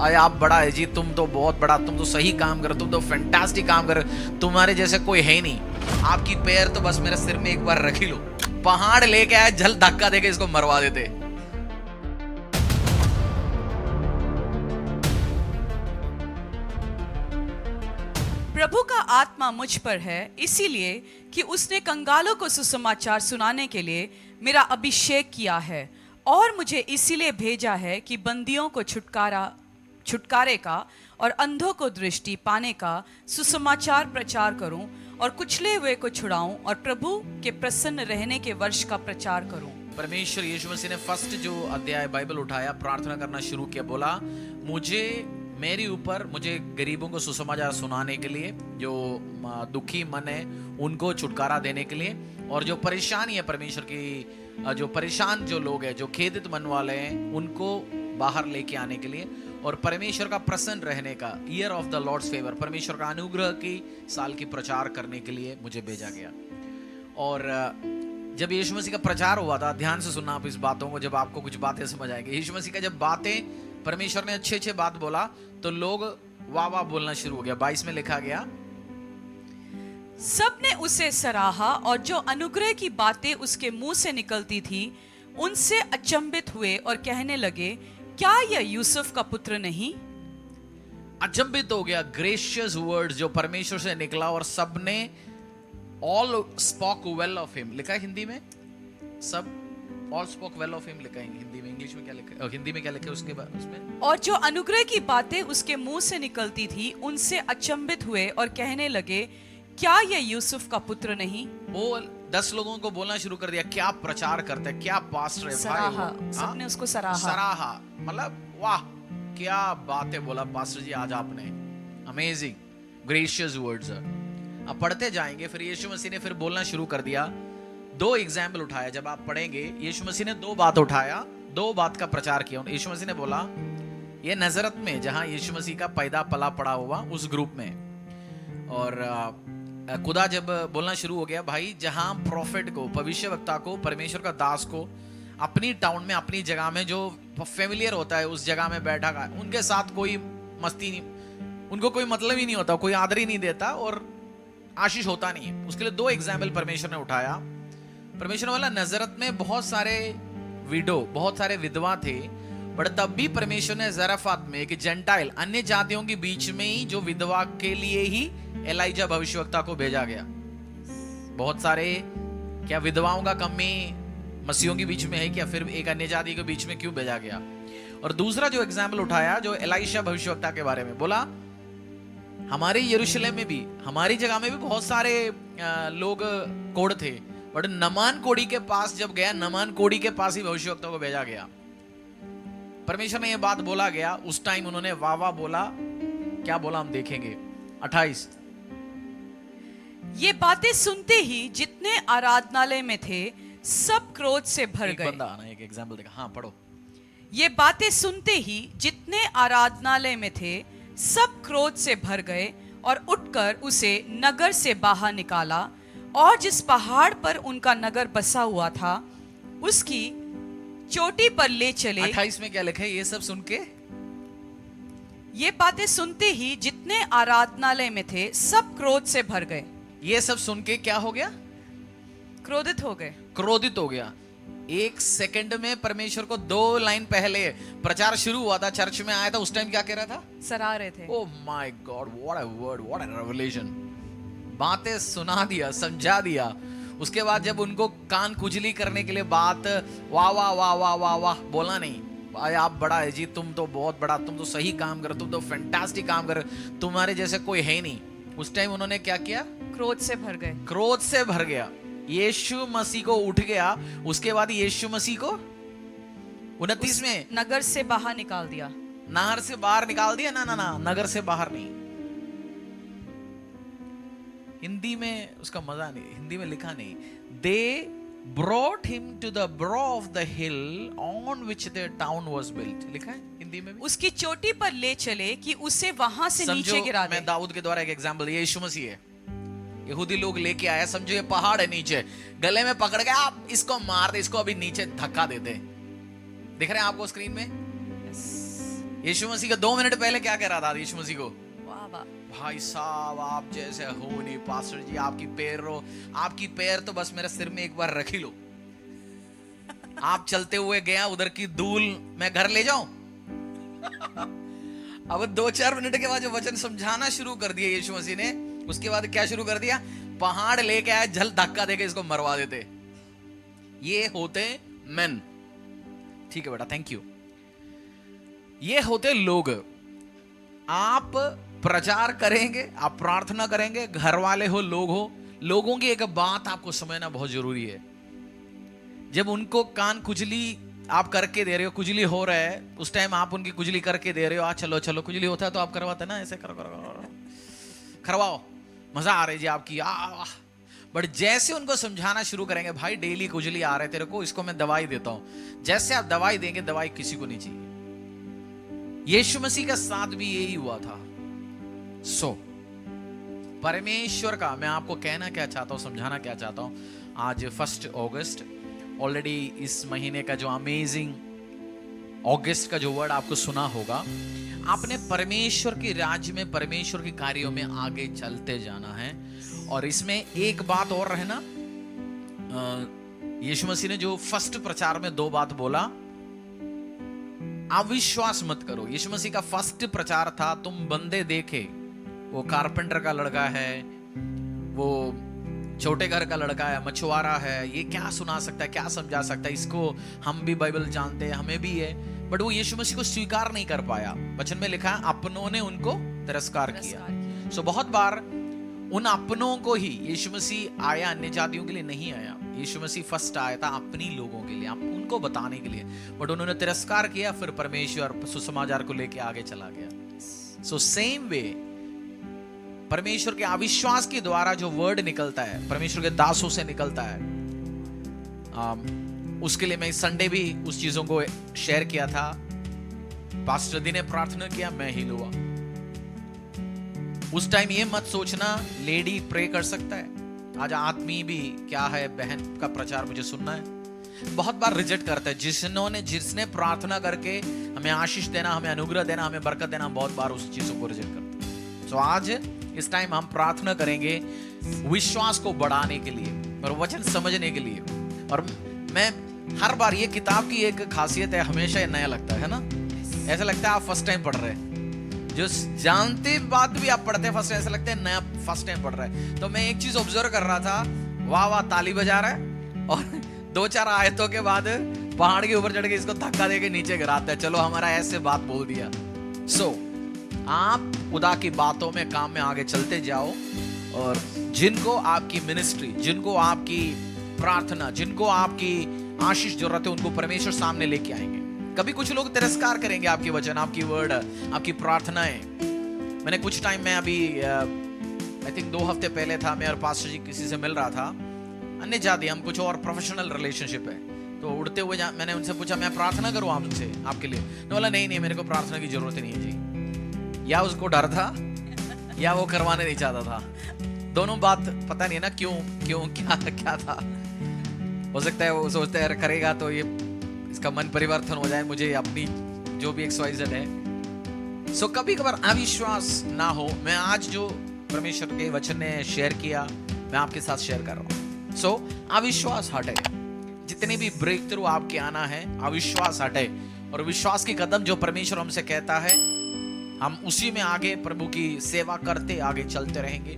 आए आप बड़ा है जी, तुम तो बहुत बड़ा, तुम तो सही काम कर, तुम तो फैंटास्टिक काम कर, तुम्हारे जैसे कोई है ही नहीं। आपकी पैर तो बस मेरे सिर में एक बार रख ही लो, पहाड़ लेके आए, जल धक्का देके इसको मरवा देते। प्रभु का आत्मा मुझ पर है, इसीलिए कि उसने कंगालों को सुसमाचार सुनाने के लिए मेरा अभिषेक किया है, और मुझे इसीलिए भेजा है कि बंदियों को छुटकारे का और अंधों को दृष्टि पाने का सुसमाचार प्रचार करूं, और कुचले हुए को छुड़ाऊं, और प्रभु के प्रसन्न रहने के वर्ष का प्रचार करूं। परमेश्वर यीशु मसीह ने फर्स्ट जो अध्याय बाइबल उठाया, प्रार्थना करना शुरू किया, बोला मेरे ऊपर मुझे गरीबों को सुसमाचार सुनाने के लिए, जो दुखी मन है उनको छुटकारा देने के लिए, और जो परेशानी है परमेश्वर की, जो परेशान जो लोग हैं, जो खेदित मन वाले हैं, उनको बाहर लेके आने के लिए, और परमेश्वर का प्रसन्न रहने का, year of the Lord's favour, परमेश्वर का अनुग्रह की साल की प्रचार करने के लिए मुझे भेजा गया। और जब यीशु मसीह का प्रचार हुआ था, ध्यान से सुनना आप इस बातों को, जब आपको कुछ बातें समझ आएंगी। यीशु मसीह का जब बातें, परमेश्वर ने अच्छे बात बोला तो लोग वाह वाह बोलना शुरू हो गया। 22 में लिखा गया, सबने उसे सराहा, और जो अनुग्रह की बातें उसके मुंह से निकलती थी उनसे अचंभित हुए और कहने लगे, क्या यह यूसुफ का पुत्र नहीं? अचंभित हो गया। ग्रेशियस वर्ड्स जो परमेश्वर से निकला, और सबने all spoke well of him, लिखा है हिंदी में, सब all spoke well of him लिखा है हिंदी में। इंग्लिश में क्या लिखा है, हिंदी में क्या लिखा है उसके बाद उसमें? और जो अनुग्रह की बातें उसके मुंह से निकलती थी उनसे अचंभित हुए और कहने लगे, क्या यह यूसुफ का पुत्र नहीं? वो 10 लोगों को बोलना शुरू कर दिया, क्या प्रचार करते हैं, क्या पास्टर है भाई। सबने उसको सराहा, मतलब वाह क्या बातें बोला पास्टर जी आज आपने, अमेजिंग, ग्रेशियस वर्ड्स। अब पढ़ते जाएंगे, फिर यीशु मसीह ने फिर बोलना शुरू कर दिया। 2 एग्जाम्पल उठाया, जब आप पढ़ेंगे यीशु मसीह ने 2 बात उठाया, 2 बात का प्रचार किया। यीशु मसीह ने बोला, ये नजरत में जहां यीशु मसीह का पैदा पला पड़ा हुआ उस ग्रुप में, और खुदा जब बोलना शुरू हो गया, भाई जहां प्रॉफिट को, भविष्यवक्ता को, परमेश्वर का दास को अपनी टाउन में, अपनी जगह में, जो फेमिलियर होता है उस जगह में बैठा है, उनके साथ कोई मस्ती नहीं, उनको कोई मतलब ही नहीं होता, कोई आदर ही नहीं देता और आशीष होता नहीं है। उसके लिए 2 एग्जाम्पल परमेश्वर ने उठाया। परमेश्वर वाला नजरत में बहुत सारे विडो, बहुत सारे विधवा थे, बट तब भी परमेश्वर ने ज़राफात में, एक जेंटाइल, अन्य जातियों के बीच में ही, जो विधवा के लिए ही एलाइजा भविष्यवक्ता को भेजा गया। बहुत सारे, क्या विधवाओं का कमी मसीहों के बीच में है क्या? फिर एक अन्य जाति के बीच में क्यों भेजा गया? और दूसरा जो एग्जाम्पल उठाया, जो एलाइशा भविष्यवक्ता के बारे में बोला, हमारे यरूशलेम में भी, हमारी जगह में भी बहुत सारे लोग कोढ़ थे, बट नमान कोड़ी के पास जब गया, नमान कोड़ी के पास ही भविष्यवक्ता को भेजा गया। परमेश्वर ने यह बात बोला गया, उस टाइम उन्होंने वाह वाह बोला। क्या बोला हम देखेंगे 28। ये बातें सुनते ही जितने आराधनालय में थे सब क्रोध से भर गए। बंदा आना, एक एग्जांपल देखा, हाँ पढ़ो। ये बातें सुनते ही जितने आराधनालय में थे सब क्रोध से भर गए, और उठकर उसे नगर से बाहर निकाला, और जिस पहाड़ पर उनका नगर बसा हुआ था उसकी चोटी पर ले चले। 28 में क्या लिखा है? ये सब सुन के, ये बातें सुनते ही जितने आराधनालय में थे सब क्रोध से भर गए। ये सब सुन के क्या हो गया? क्रोधित हो गए, क्रोधित हो गया। 1 सेकंड में परमेश्वर को 2 लाइन पहले प्रचार शुरू हुआ था, चर्च में आया था, उस टाइम क्या कह रहा था? सराह रहे थे। Oh my God, what a word, what a revelation. बातें सुना दिया, समझा दिया। उसके बाद जब उनको कान खुजली करने के लिए बात, वाह वाह वाह वाह वाह वाह बोला नहीं, भाई आप बड़ा है जी, तुम तो बहुत बड़ा, तुम तो सही काम कर, तुम तो फैंटास्टिक काम कर, तुम्हारे जैसे कोई है नहीं। उस टाइम उन्होंने क्या किया? क्रोध से भर गए, क्रोध से भर गया। यीशु मसीह को उठ गया, उसके बाद यीशु मसीह को 29 में नगर से बाहर निकाल दिया। नहर से बाहर निकाल दिया? ना ना ना, नगर से बाहर नहीं। हिंदी में उसका मजा नहीं, हिंदी में लिखा नहीं। दे brought him to the brow of the hill on which their town was built, लिखा है हिंदी में भी। उसकी चोटी पर ले चले कि उसे वहां से नीचे गिरा दे। मैं दाऊद के द्वारा एक एग्जांपल, ये यीशु मसीह है, यहूदी लोग लेके आया, समझो ये पहाड़ है नीचे, गले में पकड़ के आप इसको मार दे, इसको अभी नीचे धक्का दे दे। दिख रहे हैं आपको स्क्रीन में? यीशु मसीह का 2 मिनट पहले क्या कह रहा था यीशु मसीह को? वाह वाह। भाई साहब आप जैसे हो नहीं पास्टर जी, आपकी पैर तो बस मेरे सिर में एक बार रख ही लो। आप चलते हुए गया, उधर की धूल मैं घर ले जाऊं? अब 2-4 मिनट के बाद जो वचन समझाना शुरू कर दिया यीशु मसीह ने, उसके बाद क्या शुरू कर दिया? पहाड़ लेके आया, झल धक्का देके इसको मरवा देते। ये होते मेन। ठीक है बेटा, थैंक यू। ये होते लोग। आप प्रचार करेंगे, आप प्रार्थना करेंगे, घर वाले हो, लोग हो, लोगों की एक बात आपको समझना बहुत जरूरी है। जब उनको कान खुजली आप करके दे रहे हो, खुजली हो रहा है, उस टाइम आप उनकी खुजली करके दे रहे हो। चलो चलो, खुजली होता है तो आप करवाते ना, ऐसे करो करवाओ, मजा आ रही जी आपकी। बट जैसे उनको समझाना शुरू करेंगे, भाई डेली खुजली आ रहा है तेरे को, इसको मैं दवाई देता हूं, जैसे आप दवाई देंगे, दवाई किसी को नहीं चाहिए। यीशु मसीह का साथ भी यही हुआ था। परमेश्वर का मैं आपको कहना क्या चाहता हूं, समझाना क्या चाहता हूं, आज 1 अगस्त ऑलरेडी, इस महीने का जो अमेजिंग अगस्त का जो वर्ड आपको सुना होगा, आपने परमेश्वर के राज्य में, परमेश्वर के कार्यों में आगे चलते जाना है। और इसमें एक बात और है ना, यीशु मसीह ने जो फर्स्ट प्रचार में 2 बात बोला, अविश्वास मत करो। यीशु मसीह का फर्स्ट प्रचार था, तुम बंदे देखे, वो कारपेंटर का लड़का है, वो छोटे घर का लड़का है, मछुआरा है, ये क्या सुना सकता है, क्या समझा सकता है, इसको हम भी बाइबल जानते हैं, हमें भी है। बट वो यीशु मसीह को स्वीकार नहीं कर पाया। वचन में लिखा है, अपनों ने उनको तिरस्कार किया। सो बहुत बार उन अपनों को ही यीशु मसीह आया, अन्य जातियों के लिए नहीं आया। यीशु मसीह फर्स्ट आया था अपनी लोगों के लिए, उनको बताने के लिए, बट उन्होंने तिरस्कार किया। फिर परमेश्वर सुसमाचार को लेके आगे चला गया। सो सेम वे परमेश्वर के अविश्वास के द्वारा जो वर्ड निकलता है, परमेश्वर के दासों से निकलता है, उसके लिए मैं संडे भी उस चीजों को शेयर किया था। पास्टर दी ने प्रार्थना किया, मैं हील हुआ। उस टाइम ये मत सोचना लेडी प्रे कर सकता है। आज आदमी भी क्या है, बहन का प्रचार मुझे सुनना है, बहुत बार रिजेक्ट करता है। जिसने प्रार्थना करके हमें आशीष देना, हमें अनुग्रह देना, हमें बरकत देना, बहुत बार उस चीजों को रिजेक्ट करता है। सो आज इस टाइम हम प्रार्थना करेंगे विश्वास को बढ़ाने के लिए और वचन समझने के लिए। और मैं हर बार, ये किताब की एक खासियत है, हमेशा ये नया लगता है ना, ऐसा लगता है आप फर्स्ट टाइम पढ़ रहे हैं। जो जानते बात भी आप पढ़ते हैं फर्स्ट टाइम, ऐसा लगता है नया फर्स्ट टाइम पढ़ रहा है। तो मैं एक चीज ऑब्जर्व कर रहा था, वाह वाह ताली बजा रहा है, और 2-4 आयतों के बाद पहाड़ के ऊपर चढ़ के इसको धक्का देके नीचे गिराता है। चलो हमारा ऐसे बात बोल दिया। सो आप खुदा की बातों में, काम में आगे चलते जाओ, और जिनको आपकी मिनिस्ट्री, जिनको आपकी प्रार्थना, जिनको आपकी आशीष जरूरत है, उनको परमेश्वर सामने लेके आएंगे। कभी कुछ लोग तिरस्कार करेंगे आपकी वचन, आपकी वर्ड, आपकी प्रार्थनाएं। मैंने कुछ टाइम में अभी आई थिंक 2 हफ्ते पहले था, मैं और पास्टर जी किसी से मिल रहा था, अन्य जाति, हम कुछ और प्रोफेशनल रिलेशनशिप है। तो उड़ते हुए मैंने उनसे पूछा, मैं प्रार्थना करूं आपसे, आपके लिए? तो बोला नहीं मेरे को प्रार्थना की जरूरत ही नहीं है जी। या उसको डर था या वो करवाने नहीं चाहता था, दोनों बात पता नहीं है ना, क्यों क्या था। हो सकता है वो सोचता है करेगा तो ये इसका मन परिवर्तन हो जाए, मुझे अपनी जो भी XYZ है। सो कभी कभार अविश्वास ना हो। मैं आज जो परमेश्वर के वचन ने शेयर किया, मैं आपके साथ शेयर कर रहा हूं। सो अविश्वास हटे, जितने भी ब्रेक थ्रू आपके आना है, अविश्वास हटे, और विश्वास की कदम जो परमेश्वर हमसे कहता है, हम उसी में आगे प्रभु की सेवा करते आगे चलते रहेंगे।